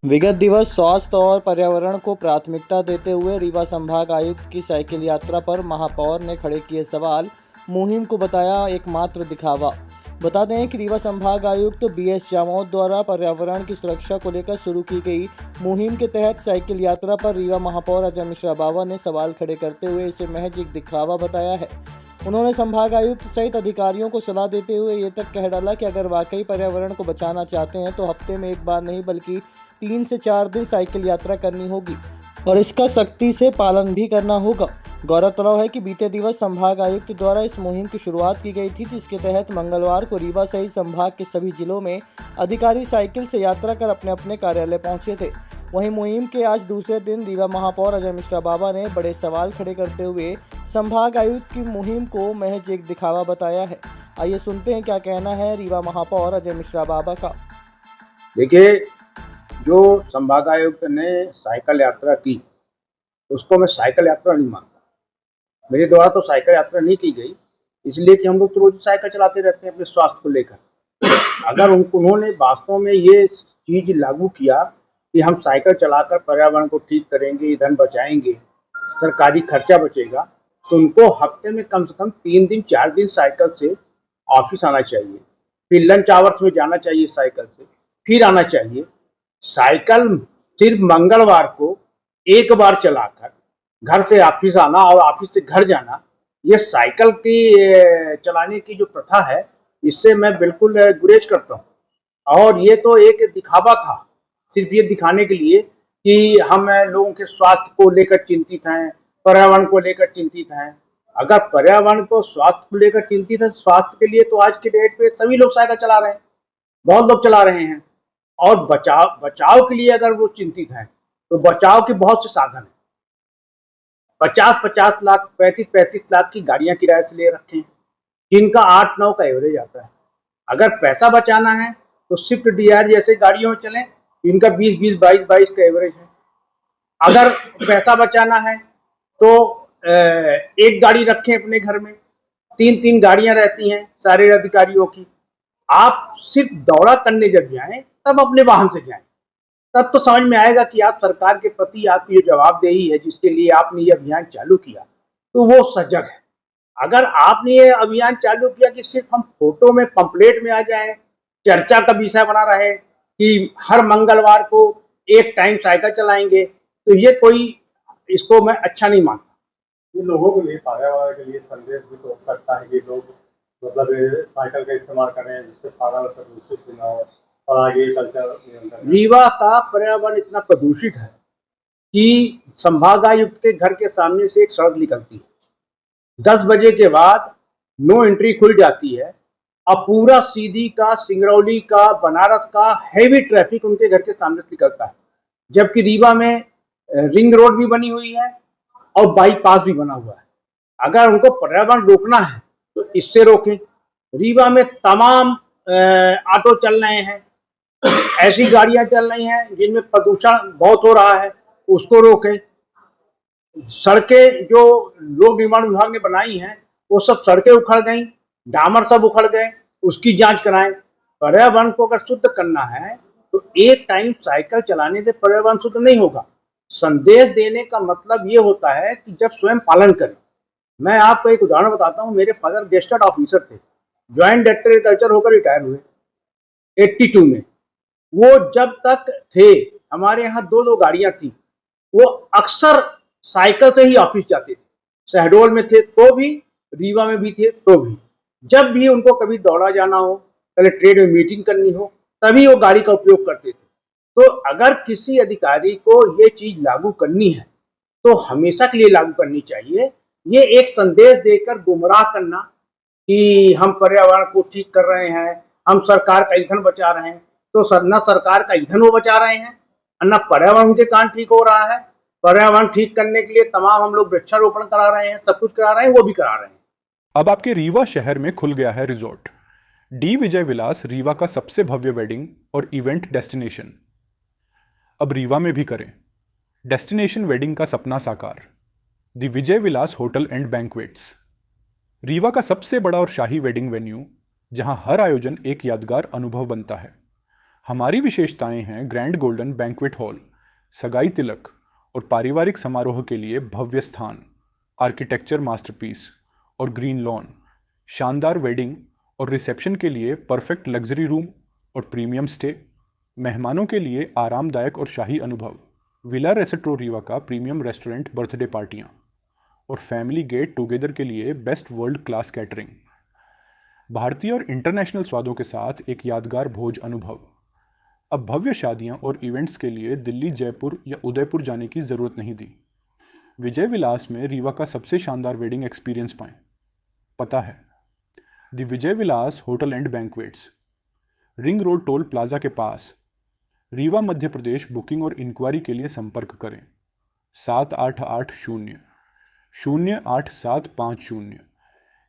विगत दिवस स्वास्थ्य और पर्यावरण को प्राथमिकता देते हुए रीवा संभाग आयुक्त की साइकिल यात्रा पर महापौर ने खड़े किए सवाल। मुहिम को बताया एकमात्र दिखावा। बता दें कि रीवा संभाग आयुक्त BS जामोद द्वारा पर्यावरण की सुरक्षा को लेकर शुरू की गई मुहिम के तहत साइकिल यात्रा पर रीवा महापौर अजय मिश्रा बावा ने सवाल खड़े करते हुए इसे महज एक दिखावा बताया है। उन्होंने संभाग आयुक्त सहित अधिकारियों को सलाह देते हुए ये तक कह डाला कि अगर वाकई पर्यावरण को बचाना चाहते हैं तो हफ्ते में एक बार नहीं बल्कि 3 से 4 दिन साइकिल यात्रा करनी होगी और इसका सख्ती से पालन भी करना होगा। गौरतलब है कि बीते दिवस संभाग आयुक्त द्वारा इस मुहिम की शुरुआत की गई थी, जिसके तहत मंगलवार को रीवा सहित संभाग के सभी जिलों में अधिकारी साइकिल से यात्रा कर अपने अपने कार्यालय पहुंचे थे। वहीं मुहिम के आज दूसरे दिन रीवा महापौर अजय मिश्रा बावा ने बड़े सवाल खड़े करते हुए संभाग आयुक्त की मुहिम को महज एक दिखावा बताया है। आइए सुनते हैं क्या कहना है रीवा महापौर अजय मिश्रा बावा का। देखिए, जो संभागायुक्त ने साइकिल यात्रा की उसको मैं साइकिल यात्रा नहीं मानता। मेरे द्वारा तो साइकिल यात्रा नहीं की गई, इसलिए कि हम लोग तो रोज साइकिल चलाते रहते हैं अपने स्वास्थ्य को लेकर। अगर उन्होंने वास्तव में ये चीज लागू किया कि हम साइकिल चलाकर पर्यावरण को ठीक करेंगे, ईंधन बचाएंगे, सरकारी खर्चा बचेगा, तो उनको हफ्ते में कम से कम 3 दिन 4 दिन साइकिल से ऑफिस आना चाहिए, फिर लंच आवर्स में जाना चाहिए साइकिल से, फिर आना चाहिए। साइकिल सिर्फ मंगलवार को एक बार चलाकर घर से ऑफिस आना और ऑफिस से घर जाना, ये साइकिल की चलाने की जो प्रथा है, इससे मैं बिल्कुल गुरेज करता हूँ। और ये तो एक दिखावा था, सिर्फ ये दिखाने के लिए कि हम लोगों के स्वास्थ्य को लेकर चिंतित हैं, पर्यावरण को लेकर चिंतित हैं। अगर पर्यावरण को स्वास्थ्य को लेकर चिंतित है, स्वास्थ्य के लिए तो आज के डेट पे सभी लोग साइकिल चला रहे हैं, बहुत लोग चला रहे हैं। और बचाव के लिए अगर वो चिंतित हैं तो बचाव के बहुत से साधन हैं। 50-50 लाख 35-35 लाख की गाड़ियां किराए से ले रखे हैं, जिनका 8-9 का एवरेज आता है। अगर पैसा बचाना है तो स्विफ्ट डिजायर जैसे गाड़ियों में चलें, इनका 20-20 22-22 का एवरेज है। अगर पैसा बचाना है तो एक गाड़ी रखें अपने घर में, 3-3 गाड़ियां रहती हैं सारे अधिकारियों की। आप सिर्फ दौरा करने जब जाएं तब अपने वाहन से जाएं, तब तो समझ में आएगा कि आप सरकार के प्रति आपकी जो जवाबदेही है, जिसके लिए आपने ये अभियान चालू किया, तो वो सजग है। अगर आपने ये अभियान चालू किया कि सिर्फ हम फोटो में पंपलेट में आ जाएं, चर्चा का विषय बना रहे कि हर मंगलवार को एक टाइम साइकिल चलाएंगे, तो ये कोई, इसको मैं अच्छा नहीं मानता। ये लोगों के लिए, पर्यावरण के लिए संदेश भी तो हो सकता है कि लोग मतलब साइकिल का इस्तेमाल कर रहे हैं, जिससे पर्यावरण प्रदूषित भी ना हो और आगे कल्चर। रीवा का पर्यावरण इतना प्रदूषित है कि संभागायुक्त के घर के सामने से एक सड़क निकलती है, 10 बजे के बाद नो एंट्री खुल जाती है और पूरा सीधी का, सिंगरौली का, बनारस का हैवी ट्रैफिक उनके घर के सामने से निकलता है। जबकि रीवा में रिंग रोड भी बनी हुई है और बाईपास भी बना हुआ है। अगर उनको पर्यावरण रोकना है तो इससे रोकें। रीवा में तमाम ऑटो चल रहे हैं, ऐसी गाड़ियां चल रही हैं जिनमें प्रदूषण बहुत हो रहा है, उसको रोकें। सड़कें जो लोक निर्माण विभाग ने बनाई हैं, वो सब सड़कें उखड़ गई, डामर सब उखड़ गए, उसकी जांच कराएं। पर्यावरण को अगर शुद्ध करना है तो एक टाइम साइकिल चलाने से पर्यावरण शुद्ध नहीं होगा। संदेश देने का मतलब ये होता है कि जब स्वयं पालन करें। मैं आपको एक उदाहरण बताता हूँ। मेरे फादर गेस्टेड ऑफिसर थे, ज्वाइंट डायरेक्टर एग्रीकल्चर होकर रिटायर हुए 82 में। वो जब तक थे, हमारे यहाँ 2-2 गाड़ियां थी, वो अक्सर साइकिल से ही ऑफिस जाते थे। शहडोल में थे तो भी, रीवा में भी थे तो भी। जब भी उनको कभी दौड़ा जाना हो, कलेक्ट्रेट में मीटिंग करनी हो, तभी वो गाड़ी का उपयोग करते थे। तो अगर किसी अधिकारी को ये चीज लागू करनी है तो हमेशा के लिए लागू करनी चाहिए। ये एक संदेश देकर गुमराह करना कि हम पर्यावरण को ठीक कर रहे हैं, हम सरकार का ईंधन बचा रहे हैं, तो न सरकार का ईंधन वो बचा रहे हैं, न पर्यावरण के कारण ठीक हो रहा है। पर्यावरण ठीक करने के लिए तमाम हम लोग वृक्षारोपण करा रहे हैं, सब कुछ करा रहे हैं, वो भी करा रहे हैं। अब आपके रीवा शहर में खुल गया है रिजॉर्ट डी विजय विलास, रीवा का सबसे भव्य वेडिंग और इवेंट डेस्टिनेशन। अब रीवा में भी करें डेस्टिनेशन वेडिंग का सपना साकार। The Vijay Vilas hotel and banquets, Rewa का सबसे बड़ा और शाही वेडिंग वेन्यू, जहां हर आयोजन एक यादगार अनुभव बनता है। हमारी विशेषताएं हैं ग्रैंड गोल्डन बैंक्वेट हॉल, सगाई तिलक और पारिवारिक समारोह के लिए भव्य स्थान, आर्किटेक्चर मास्टरपीस और ग्रीन लॉन, शानदार वेडिंग और रिसेप्शन के लिए परफेक्ट लग्जरी रूम और प्रीमियम स्टे, मेहमानों के लिए आरामदायक और शाही अनुभव, विला रेस्ट्रो रीवा का प्रीमियम रेस्टोरेंट बर्थडे पार्टियां और फैमिली गेट टुगेदर के लिए बेस्ट वर्ल्ड क्लास कैटरिंग, भारतीय और इंटरनेशनल स्वादों के साथ एक यादगार भोज अनुभव। अब भव्य शादियां और इवेंट्स के लिए दिल्ली, जयपुर या उदयपुर जाने की ज़रूरत नहीं दी। विजय विलास में रीवा का सबसे शानदार वेडिंग एक्सपीरियंस पाएं। पता है the Vijay Vilas hotel and banquets, ring road toll plaza के पास, रीवा, मध्य प्रदेश। बुकिंग और इंक्वायरी के लिए संपर्क करें 7880-08750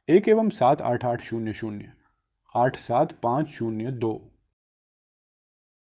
1 एवं 7880-0875002।